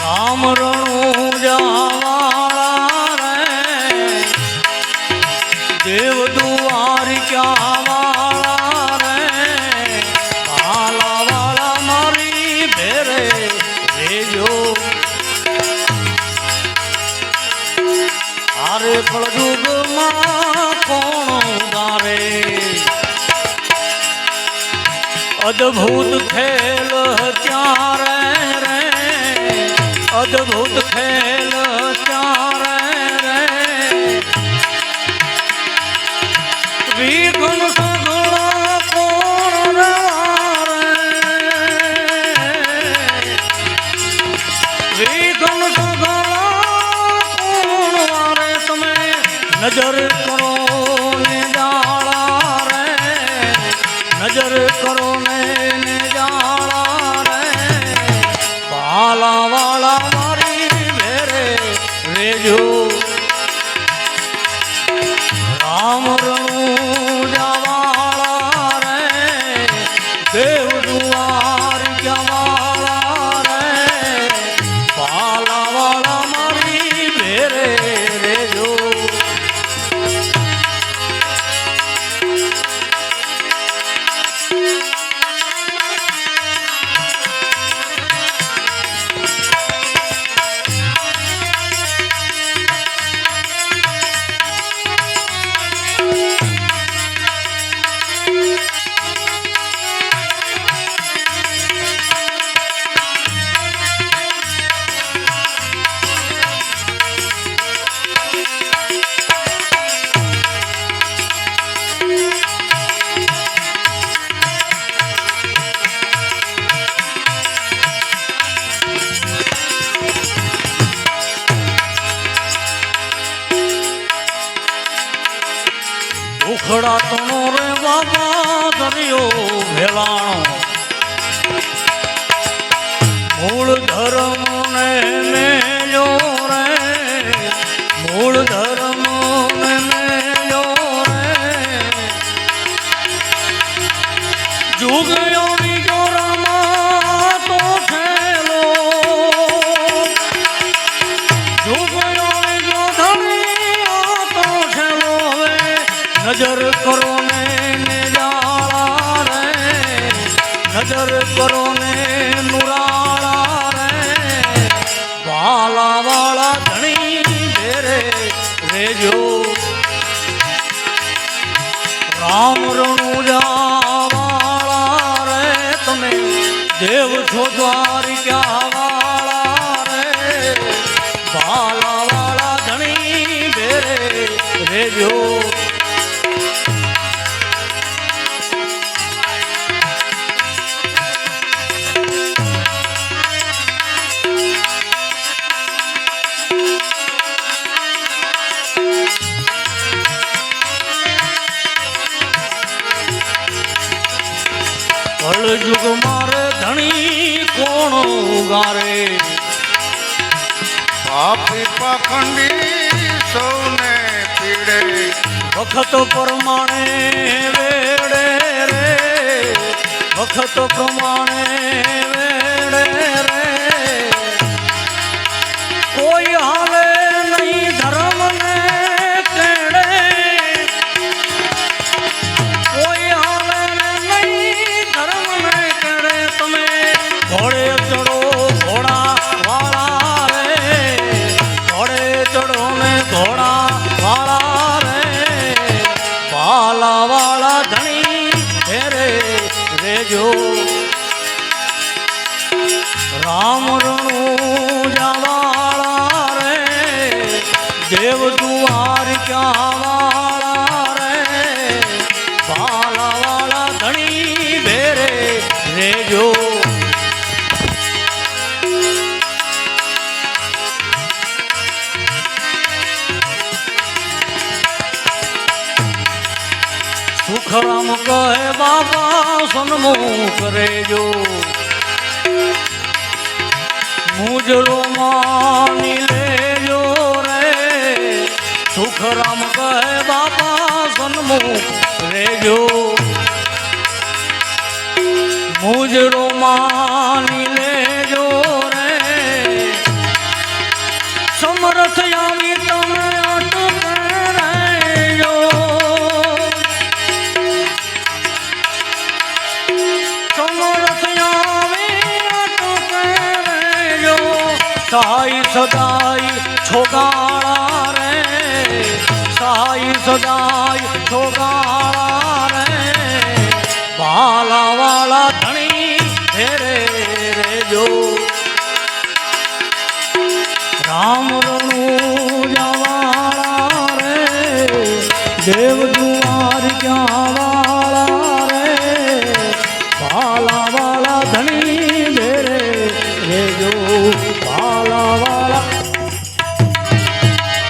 રામ રણું જાવાળા રે દેવ દ્વારિકા વાળા રે ભાલા વાળા મારી ભેરે રેજો આરે કળયુગમાં કોણ ગારે અદભુત ખેલ ત્યારે રે અદભુત ખેલ ત્યારે રે વિઘ્ન સગળા કોણ વિઘ્ન સગળા કોણ વારે તમે નજર કરો ને જાળા રે નજર કરો ને જાળા રે ભાલા વાળા મારી ભેરે રેજો રામ રણું જાવાળા રે દેવ દ્વારિકા વાળા રે ભાલા વાળા મારી ભેરે રેજો ઉખડા તણો રે બાબા દરિયો ભેલાણો મૂળ ધર્મ ને મેલ્યો રે મૂળ ધર્મ ને મેલ્યો રે જુગયોની જોરામાં તો ખેલો જુગયોની જોધણી તો ખેલો નજર કરો ને જાળા રે નજર કરો ને નુરાળા રે ભાલા વાળા ધણી ભેરે રેજો રામ રણું જાવાળા રે તમે દેવ છો દ્વારિકા વાળા રે ભાલા વાળા ધણી ભેરે રેજો કળયુગ મારે ધણી કોણ ઉગારે પાપી પાખંડી સૌને પીડે વખત પ્રમાણે વેડે રે વખત પ્રમાણે વેડે રે કોઈ હાલે નહીં ધર્મ ને કેડે કોઈ હાલે નહીં ધર્મ ને કેડે તમે ઘોડે ચડો ઘોડા વાળા રે ઘોડે ચડો ને ઘોડા વાળા રે ભાલા વાળા ધણી ફેરે રેજો રામ રણું જાવાળા રે દેવ દ્વારિકા વાળા રે ભાલા વાળા ધણી ભેરે રેજો સુખરામ કહે બાબા સન્મુખ રેજો મુજરો માની લેજો રે સુખરામ કહે બાબા સન્મુખ રેજો મુજરો માની લેજો રે સહાય સદાય છોગાળા રે સહાય સદાય છોગાળા રે વાલા વાલા ધણી ફેરે રેજો રામ રણુ જવાળા રે દેવ દુઆર ક્યાં રે વાલા વાલા ધણી ફેરે રેજો વાલા વાલા